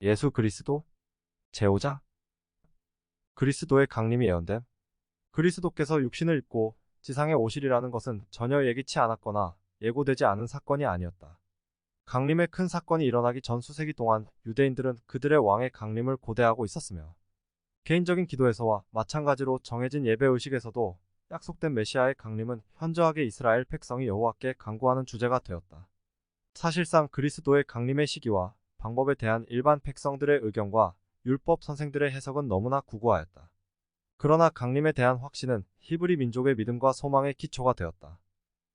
예수 그리스도? 제5장? 그리스도의 강림이 예언됨. 그리스도께서 육신을 입고 지상에 오시리라는 것은 전혀 예기치 않았거나 예고되지 않은 사건이 아니었다. 강림의 큰 사건이 일어나기 전 수세기 동안 유대인들은 그들의 왕의 강림을 고대하고 있었으며 개인적인 기도에서와 마찬가지로 정해진 예배의식에서도 약속된 메시아의 강림은 현저하게 이스라엘 백성이 여호와께 간구하는 주제가 되었다. 사실상 그리스도의 강림의 시기와 방법에 대한 일반 백성들의 의견과 율법 선생들의 해석은 너무나 구구하였다. 그러나 강림에 대한 확신은 히브리 민족의 믿음과 소망의 기초가 되었다.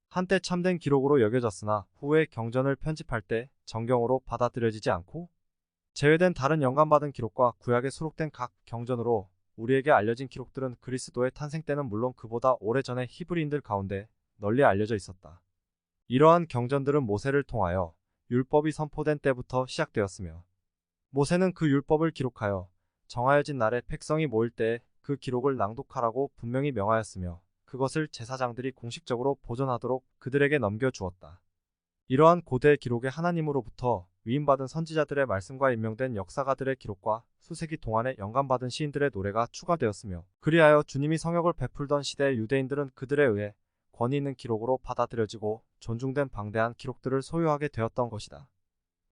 한때 참된 기록으로 여겨졌으나 후에 경전을 편집할 때 정경으로 받아들여지지 않고 제외된 다른 영감받은 기록과 구약에 수록된 각 경전으로 우리에게 알려진 기록들은 그리스도의 탄생 때는 물론 그보다 오래전에 히브리인들 가운데 널리 알려져 있었다. 이러한 경전들은 모세를 통하여 율법이 선포된 때부터 시작되었으며 모세는 그 율법을 기록하여 정하여진 날에 백성이 모일 때 그 기록을 낭독하라고 분명히 명하였으며 그것을 제사장들이 공식적으로 보존하도록 그들에게 넘겨주었다. 이러한 고대 기록에 하나님으로부터 위임받은 선지자들의 말씀과 임명된 역사가들의 기록과 수세기 동안에 영감받은 시인들의 노래가 추가되었으며 그리하여 주님이 성역을 베풀던 시대의 유대인들은 그들에 의해 권위 있는 기록으로 받아들여지고 존중된 방대한 기록들을 소유하게 되었던 것이다.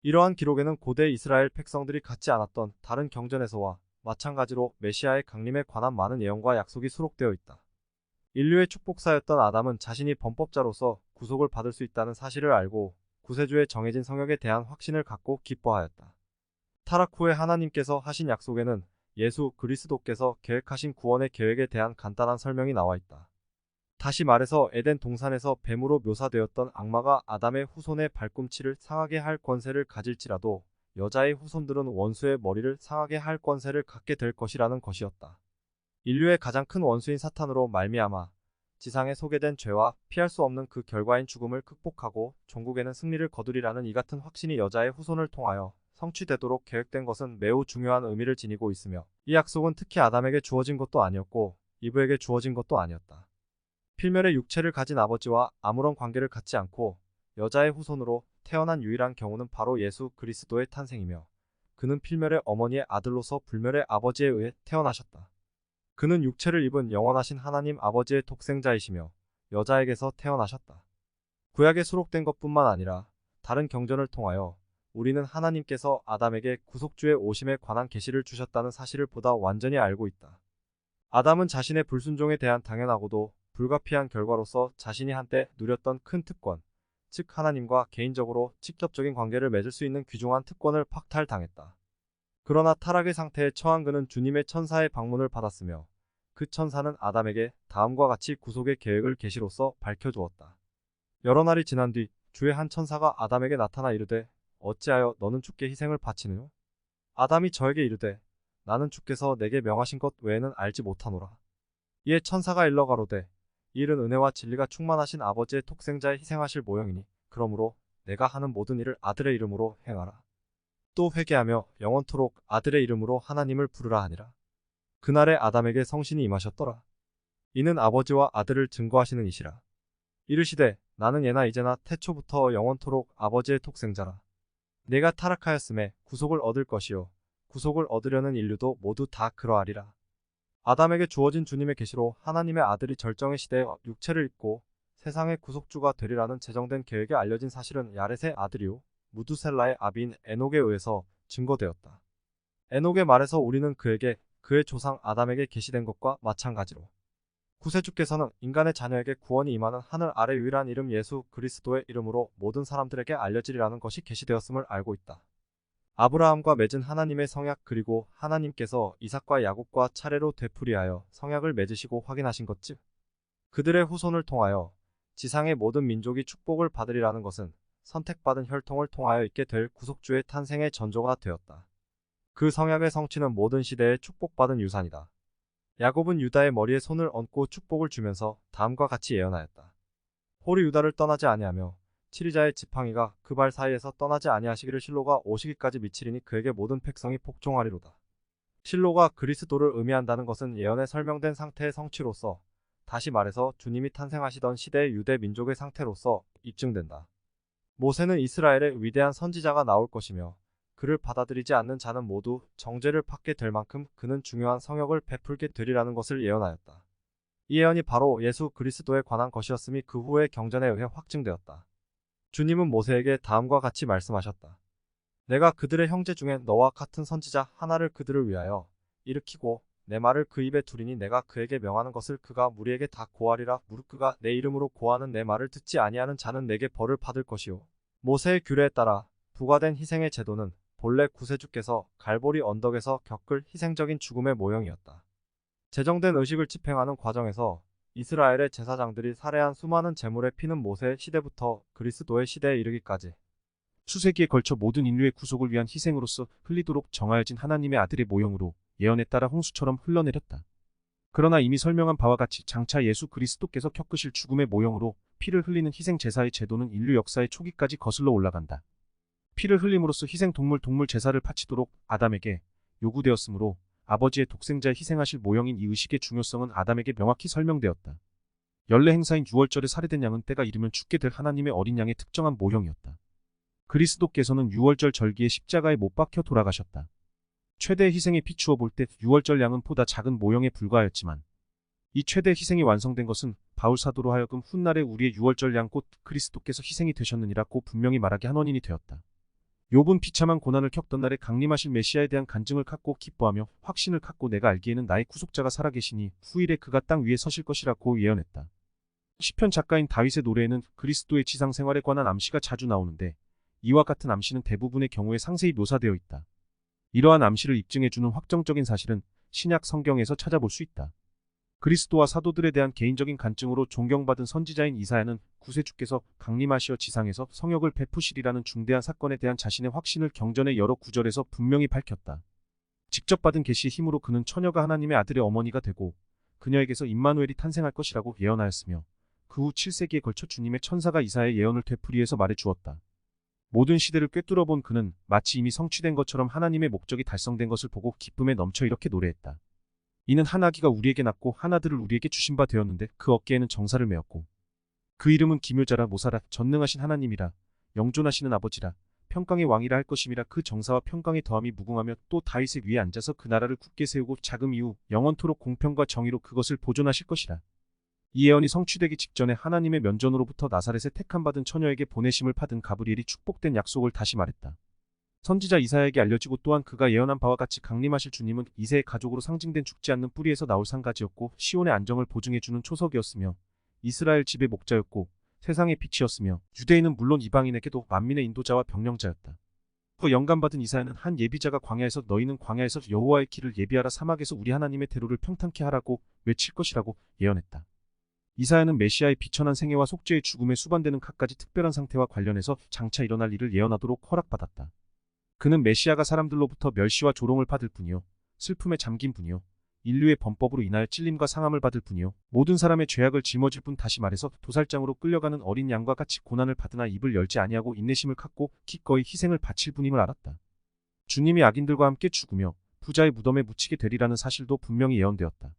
이러한 기록에는 고대 이스라엘 백성들이 갖지 않았던 다른 경전에서와 마찬가지로 메시아의 강림에 관한 많은 예언과 약속이 수록되어 있다. 인류의 축복사였던 아담은 자신이 범법자로서 구속을 받을 수 있다는 사실을 알고 구세주의 정해진 성역에 대한 확신을 갖고 기뻐하였다. 타락 후에 하나님께서 하신 약속에는 예수 그리스도께서 계획하신 구원의 계획에 대한 간단한 설명이 나와 있다. 다시 말해서 에덴 동산에서 뱀으로 묘사되었던 악마가 아담의 후손의 발꿈치를 상하게 할 권세를 가질지라도 여자의 후손들은 원수의 머리를 상하게 할 권세를 갖게 될 것이라는 것이었다. 인류의 가장 큰 원수인 사탄으로 말미암아 지상에 소개된 죄와 피할 수 없는 그 결과인 죽음을 극복하고 종국에는 승리를 거두리라는 이 같은 확신이 여자의 후손을 통하여 성취되도록 계획된 것은 매우 중요한 의미를 지니고 있으며 이 약속은 특히 아담에게 주어진 것도 아니었고 이브에게 주어진 것도 아니었다. 필멸의 육체를 가진 아버지와 아무런 관계를 갖지 않고 여자의 후손으로 태어난 유일한 경우는 바로 예수 그리스도의 탄생이며 그는 필멸의 어머니의 아들로서 불멸의 아버지에 의해 태어나셨다. 그는 육체를 입은 영원하신 하나님 아버지의 독생자이시며 여자에게서 태어나셨다. 구약에 수록된 것뿐만 아니라 다른 경전을 통하여 우리는 하나님께서 아담에게 구속주의 오심에 관한 계시를 주셨다는 사실을 보다 완전히 알고 있다. 아담은 자신의 불순종에 대한 당연하고도 불가피한 결과로서 자신이 한때 누렸던 큰 특권, 즉 하나님과 개인적으로 직접적인 관계를 맺을 수 있는 귀중한 특권을 박탈당했다. 그러나 타락의 상태에 처한 그는 주님의 천사의 방문을 받았으며 그 천사는 아담에게 다음과 같이 구속의 계획을 계시로써 밝혀주었다. 여러 날이 지난 뒤 주의 한 천사가 아담에게 나타나 이르되 어찌하여 너는 주께 희생을 바치느뇨? 아담이 저에게 이르되 나는 주께서 내게 명하신 것 외에는 알지 못하노라. 이에 천사가 일러 가로되 이 일은 은혜와 진리가 충만하신 아버지의 독생자의 희생하실 모형이니 그러므로 내가 하는 모든 일을 아들의 이름으로 행하라. 또 회개하며 영원토록 아들의 이름으로 하나님을 부르라 하니라. 그날에 아담에게 성신이 임하셨더라. 이는 아버지와 아들을 증거하시는 이시라. 이르시되 나는 예나 이제나 태초부터 영원토록 아버지의 독생자라. 내가 타락하였음에 구속을 얻을 것이요 구속을 얻으려는 인류도 모두 다 그러하리라. 아담에게 주어진 주님의 계시로 하나님의 아들이 절정의 시대에 육체를 입고 세상의 구속주가 되리라는 제정된 계획에 알려진 사실은 야렛의 아들이요 무두셀라의 아비인 에녹에 의해서 증거되었다. 에녹의 말에서 우리는 그에게 그의 조상 아담에게 계시된 것과 마찬가지로 구세주께서는 인간의 자녀에게 구원이 임하는 하늘 아래 유일한 이름 예수 그리스도의 이름으로 모든 사람들에게 알려지리라는 것이 계시되었음을 알고 있다. 아브라함과 맺은 하나님의 성약 그리고 하나님께서 이삭과 야곱과 차례로 되풀이하여 성약을 맺으시고 확인하신 것즉 그들의 후손을 통하여 지상의 모든 민족이 축복을 받으리라는 것은 선택받은 혈통을 통하여 있게 될 구속주의 탄생의 전조가 되었다. 그 성약의 성취는 모든 시대에 축복받은 유산이다. 야곱은 유다의 머리에 손을 얹고 축복을 주면서 다음과 같이 예언하였다. 홀이 유다를 떠나지 아니하며 치리자의 지팡이가 그 발 사이에서 떠나지 아니하시기를 실로가 오시기까지 미치리니 그에게 모든 백성이 복종하리로다. 실로가 그리스도를 의미한다는 것은 예언에 설명된 상태의 성취로서 다시 말해서 주님이 탄생하시던 시대의 유대 민족의 상태로서 입증된다. 모세는 이스라엘의 위대한 선지자가 나올 것이며 그를 받아들이지 않는 자는 모두 정죄를 받게 될 만큼 그는 중요한 성역을 베풀게 되리라는 것을 예언하였다. 이 예언이 바로 예수 그리스도에 관한 것이었음이 그 후의 경전에 의해 확증되었다. 주님은 모세에게 다음과 같이 말씀하셨다. 내가 그들의 형제 중에 너와 같은 선지자 하나를 그들을 위하여 일으키고 내 말을 그 입에 두리니 내가 그에게 명하는 것을 그가 무리에게 다 고하리라. 무릇 그가 내 이름으로 고하는 내 말을 듣지 아니하는 자는 내게 벌을 받을 것이요. 모세의 규례에 따라 부과된 희생의 제도는 본래 구세주께서 갈보리 언덕에서 겪을 희생적인 죽음의 모형이었다. 제정된 의식을 집행하는 과정에서 이스라엘의 제사장들이 살해한 수많은 제물의 피는 모세의 시대부터 그리스도의 시대에 이르기까지 수세기에 걸쳐 모든 인류의 구속을 위한 희생으로서 흘리도록 정하여진 하나님의 아들의 모형으로 예언에 따라 홍수처럼 흘러내렸다. 그러나 이미 설명한 바와 같이 장차 예수 그리스도께서 겪으실 죽음의 모형으로 피를 흘리는 희생 제사의 제도는 인류 역사의 초기까지 거슬러 올라간다. 피를 흘림으로써 희생 동물 제사를 바치도록 아담에게 요구되었으므로 아버지의 독생자의 희생하실 모형인 이 의식의 중요성은 아담에게 명확히 설명되었다. 연례 행사인 유월절에 살해된 양은 때가 이르면 죽게 될 하나님의 어린 양의 특정한 모형이었다. 그리스도께서는 유월절 절기에 십자가에 못 박혀 돌아가셨다. 최대의 희생에 비추어 볼 때 유월절 양은 보다 작은 모형에 불과하였지만 이 최대 희생이 완성된 것은 바울 사도로 하여금 훗날에 우리의 유월절 양 곧 그리스도께서 희생이 되셨느니라고 분명히 말하게 한 원인이 되었다. 욥은 비참한 고난을 겪던 날에 강림하실 메시아에 대한 간증을 갖고 기뻐하며 확신을 갖고 내가 알기에는 나의 구속자가 살아계시니 후일에 그가 땅 위에 서실 것이라고 예언했다. 시편 작가인 다윗의 노래에는 그리스도의 지상 생활에 관한 암시가 자주 나오는데 이와 같은 암시는 대부분의 경우에 상세히 묘사되어 있다. 이러한 암시를 입증해주는 확정적인 사실은 신약 성경에서 찾아볼 수 있다. 그리스도와 사도들에 대한 개인적인 간증으로 존경받은 선지자인 이사야는 구세주께서 강림하시어 지상에서 성역을 베푸시리라는 중대한 사건에 대한 자신의 확신을 경전의 여러 구절에서 분명히 밝혔다. 직접 받은 계시의 힘으로 그는 처녀가 하나님의 아들의 어머니가 되고 그녀에게서 임마누엘이 탄생할 것이라고 예언하였으며 그 후 7세기에 걸쳐 주님의 천사가 이사야의 예언을 되풀이해서 말해주었다. 모든 시대를 꿰뚫어 본 그는 마치 이미 성취된 것처럼 하나님의 목적이 달성된 것을 보고 기쁨에 넘쳐 이렇게 노래했다. 이는 한 아기가 우리에게 낳고 한 아들을 우리에게 주신 바 되었는데 그 어깨에는 정사를 메었고 그 이름은 기묘자라 모사라 전능하신 하나님이라 영존하시는 아버지라 평강의 왕이라 할 것임이라. 그 정사와 평강의 더함이 무궁하며 또 다윗의 위에 앉아서 그 나라를 굳게 세우고 자금 이후 영원토록 공평과 정의로 그것을 보존하실 것이라. 이 예언이 성취되기 직전에 하나님의 면전으로부터 나사렛에 택함받은 처녀에게 보내심을 받은 가브리엘이 축복된 약속을 다시 말했다. 선지자 이사야에게 알려지고 또한 그가 예언한 바와 같이 강림하실 주님은 이새의 가족으로 상징된 죽지 않는 뿌리에서 나올 상가지였고 시온의 안정을 보증해주는 초석이었으며 이스라엘 집의 목자였고 세상의 빛이었으며 유대인은 물론 이방인에게도 만민의 인도자와 병령자였다. 그 영감받은 이사야는 한 예비자가 광야에서 너희는 광야에서 여호와의 길을 예비하라 사막에서 우리 하나님의 대로를 평탄케 하라고 외칠 것이라고 예언했다. 이사야는 메시아의 비천한 생애와 속죄의 죽음에 수반되는 갖가지 특별한 상태와 관련해서 장차 일어날 일을 예언하도록 허락받았다. 그는 메시아가 사람들로부터 멸시와 조롱을 받을 뿐이요 슬픔에 잠긴 뿐이요 인류의 범법으로 인하여 찔림과 상함을 받을 뿐이요 모든 사람의 죄악을 짊어질 뿐. 다시 말해서 도살장으로 끌려가는 어린 양과 같이 고난을 받으나 입을 열지 아니하고 인내심을 갖고 기꺼이 희생을 바칠 뿐임을 알았다. 주님이 악인들과 함께 죽으며 부자의 무덤에 묻히게 되리라는 사실도 분명히 예언되었다.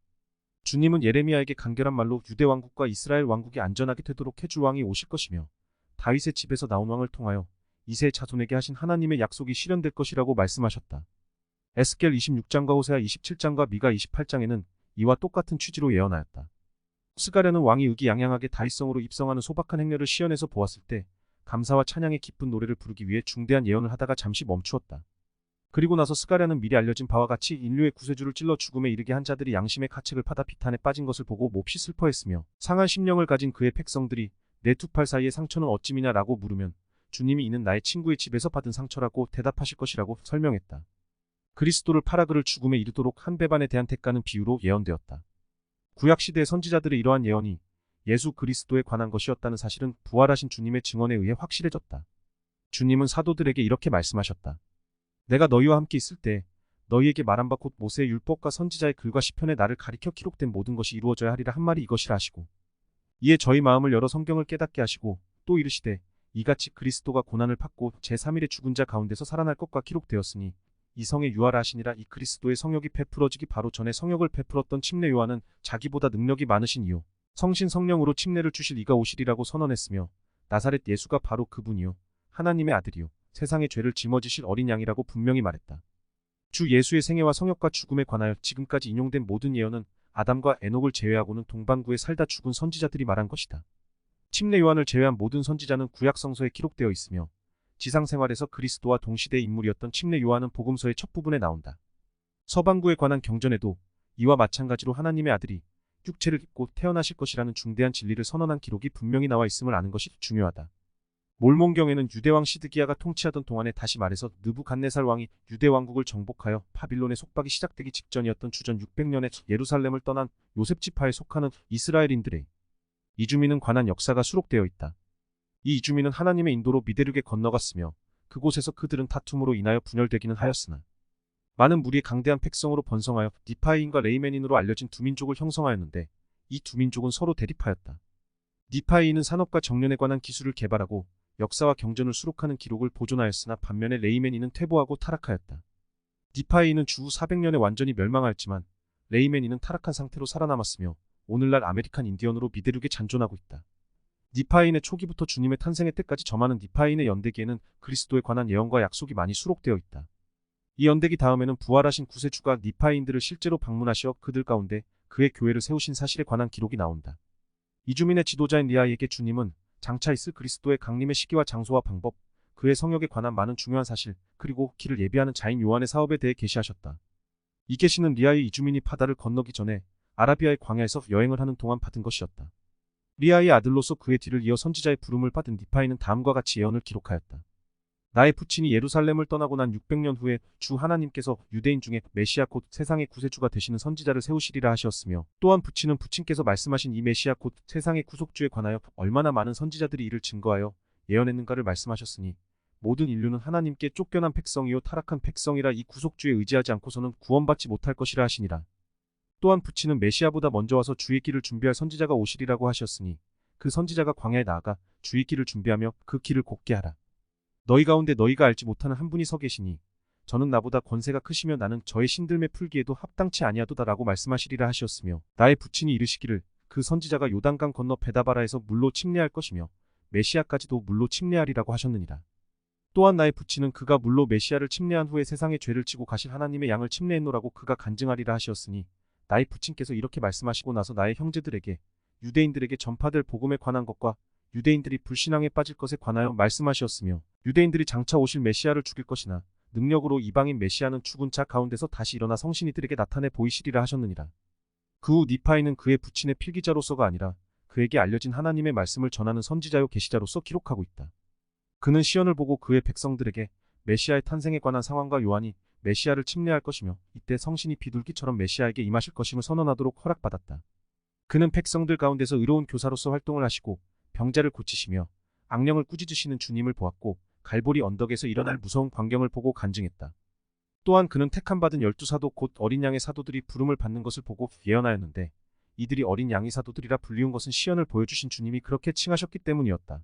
주님은 예레미야에게 간결한 말로 유대 왕국과 이스라엘 왕국이 안전하게 되도록 해줄 왕이 오실 것이며 다윗의 집에서 나온 왕을 통하여 이새의 자손에게 하신 하나님의 약속이 실현될 것이라고 말씀하셨다. 에스겔 26장과 호세아 27장과 미가 28장에는 이와 똑같은 취지로 예언하였다. 스가랴는 왕이 의기양양하게 다윗성으로 입성하는 소박한 행렬을 시연해서 보았을 때 감사와 찬양의 기쁜 노래를 부르기 위해 중대한 예언을 하다가 잠시 멈추었다. 그리고 나서 스가랴는 미리 알려진 바와 같이 인류의 구세주를 찔러 죽음에 이르게 한 자들이 양심의 가책을 받아 비탄에 빠진 것을 보고 몹시 슬퍼했으며 상한 심령을 가진 그의 백성들이 내 두 팔 사이의 상처는 어찌미냐라고 물으면 주님이 이는 나의 친구의 집에서 받은 상처라고 대답하실 것이라고 설명했다. 그리스도를 팔아 그를 죽음에 이르도록 한 배반에 대한 대가는 비유로 예언되었다. 구약시대의 선지자들의 이러한 예언이 예수 그리스도에 관한 것이었다는 사실은 부활하신 주님의 증언에 의해 확실해졌다. 주님은 사도들에게 이렇게 말씀하셨다. 내가 너희와 함께 있을 때 너희에게 말한 바 곧 모세의 율법과 선지자의 글과 시편에 나를 가리켜 기록된 모든 것이 이루어져야 하리라 한 말이 이것이라 하시고 이에 저희 마음을 열어 성경을 깨닫게 하시고 또 이르시되 이같이 그리스도가 고난을 받고 제3일에 죽은 자 가운데서 살아날 것과 기록되었으니 이 성에 유하라 하시니라. 이 그리스도의 성역이 베풀어지기 바로 전에 성역을 베풀었던 침례 요한은 자기보다 능력이 많으신 이요 성신 성령으로 침례를 주실 이가 오시리라고 선언했으며 나사렛 예수가 바로 그분이요 하나님의 아들이요 세상의 죄를 짊어지실 어린 양이라고 분명히 말했다. 주 예수의 생애와 성역과 죽음에 관하여 지금까지 인용된 모든 예언은 아담과 에녹을 제외하고는 동방구에 살다 죽은 선지자들이 말한 것이다. 침례 요한을 제외한 모든 선지자는 구약 성서에 기록되어 있으며 지상 생활에서 그리스도와 동시대의 인물이었던 침례 요한은 복음서의 첫 부분에 나온다. 서방구에 관한 경전에도 이와 마찬가지로 하나님의 아들이 육체를 입고 태어나실 것이라는 중대한 진리를 선언한 기록이 분명히 나와 있음을 아는 것이 중요하다. 몰몬경에는 유대왕 시드기야가 통치하던 동안에, 다시 말해서 느부갓네살 왕이 유대 왕국을 정복하여 바빌론의 속박이 시작되기 직전이었던 주전 600년에 예루살렘을 떠난 요셉 지파에 속하는 이스라엘인들의 이주민은 관한 역사가 수록되어 있다. 이 이주민은 하나님의 인도로 미대륙에 건너갔으며 그곳에서 그들은 다툼으로 인하여 분열되기는 하였으나 많은 무리의 강대한 백성으로 번성하여 니파이인과 레이메닌으로 알려진 두 민족을 형성하였는데, 이 두 민족은 서로 대립하였다. 니파이인은 산업과 정련에 관한 기술을 개발하고 역사와 경전을 수록하는 기록을 보존하였으나 반면에 레이메닌은 퇴보하고 타락하였다. 니파이인은 주후 400년에 완전히 멸망하였지만 레이메닌은 타락한 상태로 살아남았으며 오늘날 아메리칸 인디언으로 미대륙에 잔존하고 있다. 니파이인의 초기부터 주님의 탄생의 때까지 점하는 니파이인의 연대기에는 그리스도에 관한 예언과 약속이 많이 수록되어 있다. 이 연대기 다음에는 부활하신 구세주가 니파이인들을 실제로 방문하시어 그들 가운데 그의 교회를 세우신 사실에 관한 기록이 나온다. 이주민의 지도자인 리아이에게 주님은 장차 있을 그리스도의 강림의 시기와 장소와 방법, 그의 성역에 관한 많은 중요한 사실, 그리고 길을 예비하는 자인 요한의 사업에 대해 계시하셨다. 이 계시는 리아의 이주민이 바다를 건너기 전에 아라비아의 광야에서 여행을 하는 동안 받은 것이었다. 리아의 아들로서 그의 뒤를 이어 선지자의 부름을 받은 니파이는 다음과 같이 예언을 기록하였다. 나의 부친이 예루살렘을 떠나고 난 600년 후에 주 하나님께서 유대인 중에 메시아 곧 세상의 구세주가 되시는 선지자를 세우시리라 하셨으며, 또한 부친은 부친께서 말씀하신 이 메시아 곧 세상의 구속주에 관하여 얼마나 많은 선지자들이 이를 증거하여 예언했는가를 말씀하셨으니 모든 인류는 하나님께 쫓겨난 백성이요 타락한 백성이라 이 구속주에 의지하지 않고서는 구원받지 못할 것이라 하시니라. 또한 부친은 메시아보다 먼저 와서 주의 길을 준비할 선지자가 오시리라고 하셨으니 그 선지자가 광야에 나아가 주의 길을 준비하며 그 길을 곧게 하라. 너희 가운데 너희가 알지 못하는 한 분이 서 계시니 저는 나보다 권세가 크시며 나는 저의 신들매 풀기에도 합당치 아니하도다라고 말씀하시리라 하셨으며, 나의 부친이 이르시기를 그 선지자가 요단강 건너 베다바라에서 물로 침례할 것이며 메시아까지도 물로 침례하리라고 하셨느니라. 또한 나의 부친은 그가 물로 메시아를 침례한 후에 세상의 죄를 지고 가실 하나님의 양을 침례했노라고 그가 간증하리라 하셨으니, 나의 부친께서 이렇게 말씀하시고 나서 나의 형제들에게 유대인들에게 전파될 복음에 관한 것과 유대인들이 불신앙에 빠질 것에 관하여 말씀하셨으며, 유대인들이 장차 오실 메시아를 죽일 것이나 능력으로 이방인 메시아는 죽은 자 가운데서 다시 일어나 성신이들에게 나타내 보이시리라 하셨느니라. 그 후 니파이는 그의 부친의 필기자로서가 아니라 그에게 알려진 하나님의 말씀을 전하는 선지자요 계시자로서 기록하고 있다. 그는 시연을 보고 그의 백성들에게 메시아의 탄생에 관한 상황과 요한이 메시아를 침례할 것이며 이때 성신이 비둘기처럼 메시아에게 임하실 것임을 선언하도록 허락받았다. 그는 백성들 가운데서 의로운 교사로서 활동을 하시고 병자를 고치시며 악령을 꾸짖으시는 주님을 보았고 갈보리 언덕에서 일어날 무서운 광경을 보고 간증했다. 또한 그는 택함받은 12사도 곧 어린 양의 사도들이 부름을 받는 것을 보고 예언하였는데, 이들이 어린 양의 사도들이라 불리운 것은 시연을 보여주신 주님이 그렇게 칭하셨기 때문이었다.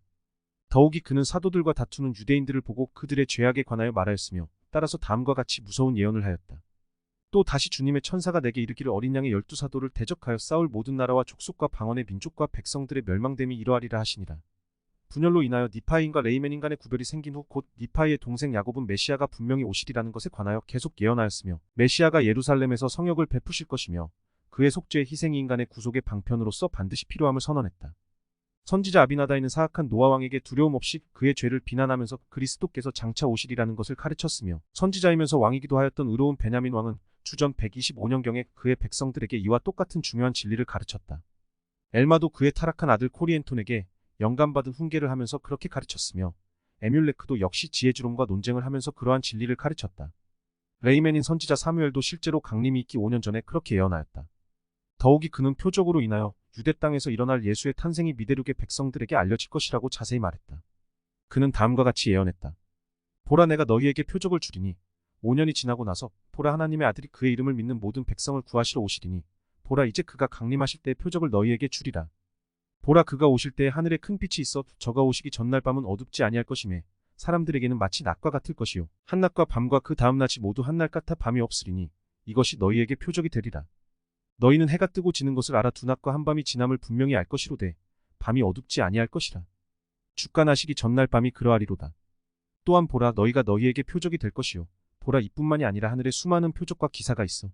더욱이 그는 사도들과 다투는 유대인들을 보고 그들의 죄악에 관하여 말하였으며 따라서 다음과 같이 무서운 예언을 하였다. 또 다시 주님의 천사가 내게 이르기를 어린 양의 12사도를 대적하여 싸울 모든 나라와 족속과 방언의 민족과 백성들의 멸망됨이 이러하리라 하시니라. 분열로 인하여 니파이인과 레이멘인 간의 구별이 생긴 후 곧 니파이의 동생 야곱은 메시아가 분명히 오시리라는 것에 관하여 계속 예언하였으며, 메시아가 예루살렘에서 성역을 베푸실 것이며 그의 속죄의 희생이 인간의 구속의 방편으로서 반드시 필요함을 선언했다. 선지자 아비나다이는 사악한 노아 왕에게 두려움 없이 그의 죄를 비난하면서 그리스도께서 장차 오시리라는 것을 가르쳤으며, 선지자이면서 왕이기도 하였던 의로운 베냐민 왕은 주전 125년경에 그의 백성들에게 이와 똑같은 중요한 진리를 가르쳤다. 엘마도 그의 타락한 아들 코리엔톤에게 영감받은 훈계를 하면서 그렇게 가르쳤으며, 에뮬레크도 역시 지혜주론과 논쟁을 하면서 그러한 진리를 가르쳤다. 레이멘인 선지자 사무엘도 실제로 강림이 있기 5년 전에 그렇게 예언하였다. 더욱이 그는 표적으로 인하여 유대 땅에서 일어날 예수의 탄생이 미대륙의 백성들에게 알려질 것이라고 자세히 말했다. 그는 다음과 같이 예언했다. 보라, 내가 너희에게 표적을 주리니 5년이 지나고 나서 보라, 하나님의 아들이 그의 이름을 믿는 모든 백성을 구하시러 오시리니 보라, 이제 그가 강림하실 때의 표적을 너희에게 주리라. 보라, 그가 오실 때에 하늘에 큰 빛이 있어 저가 오시기 전날 밤은 어둡지 아니할 것이며 사람들에게는 마치 낮과 같을 것이요 한낮과 밤과 그 다음 낮이 모두 한날 같아 밤이 없으리니 이것이 너희에게 표적이 되리라. 너희는 해가 뜨고 지는 것을 알아 두 낮과 한 밤이 지남을 분명히 알 것이로되 밤이 어둡지 아니할 것이라. 주가 나시기 전날 밤이 그러하리로다. 또한 보라, 너희가 너희에게 표적이 될 것이요 보라, 이뿐만이 아니라 하늘에 수많은 표적과 기사가 있어.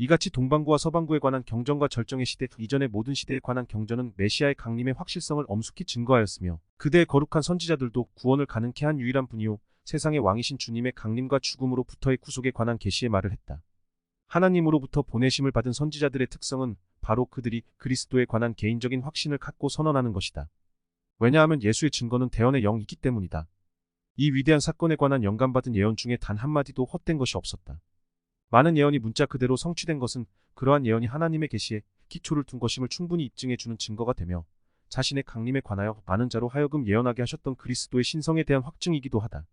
이같이 동방구와 서방구에 관한 경전과 절정의 시대 이전의 모든 시대에 관한 경전은 메시아의 강림의 확실성을 엄숙히 증거하였으며 그대의 거룩한 선지자들도 구원을 가능케 한 유일한 분이요 세상의 왕이신 주님의 강림과 죽음으로부터의 구속에 관한 계시의 말을 했다. 하나님으로부터 보내심을 받은 선지자들의 특성은 바로 그들이 그리스도에 관한 개인적인 확신을 갖고 선언하는 것이다. 왜냐하면 예수의 증거는 대언의 영이기 때문이다. 이 위대한 사건에 관한 영감받은 예언 중에 단 한마디도 헛된 것이 없었다. 많은 예언이 문자 그대로 성취된 것은 그러한 예언이 하나님의 계시에 기초를 둔 것임을 충분히 입증해 주는 증거가 되며 자신의 강림에 관하여 많은 자로 하여금 예언하게 하셨던 그리스도의 신성에 대한 확증이기도 하다.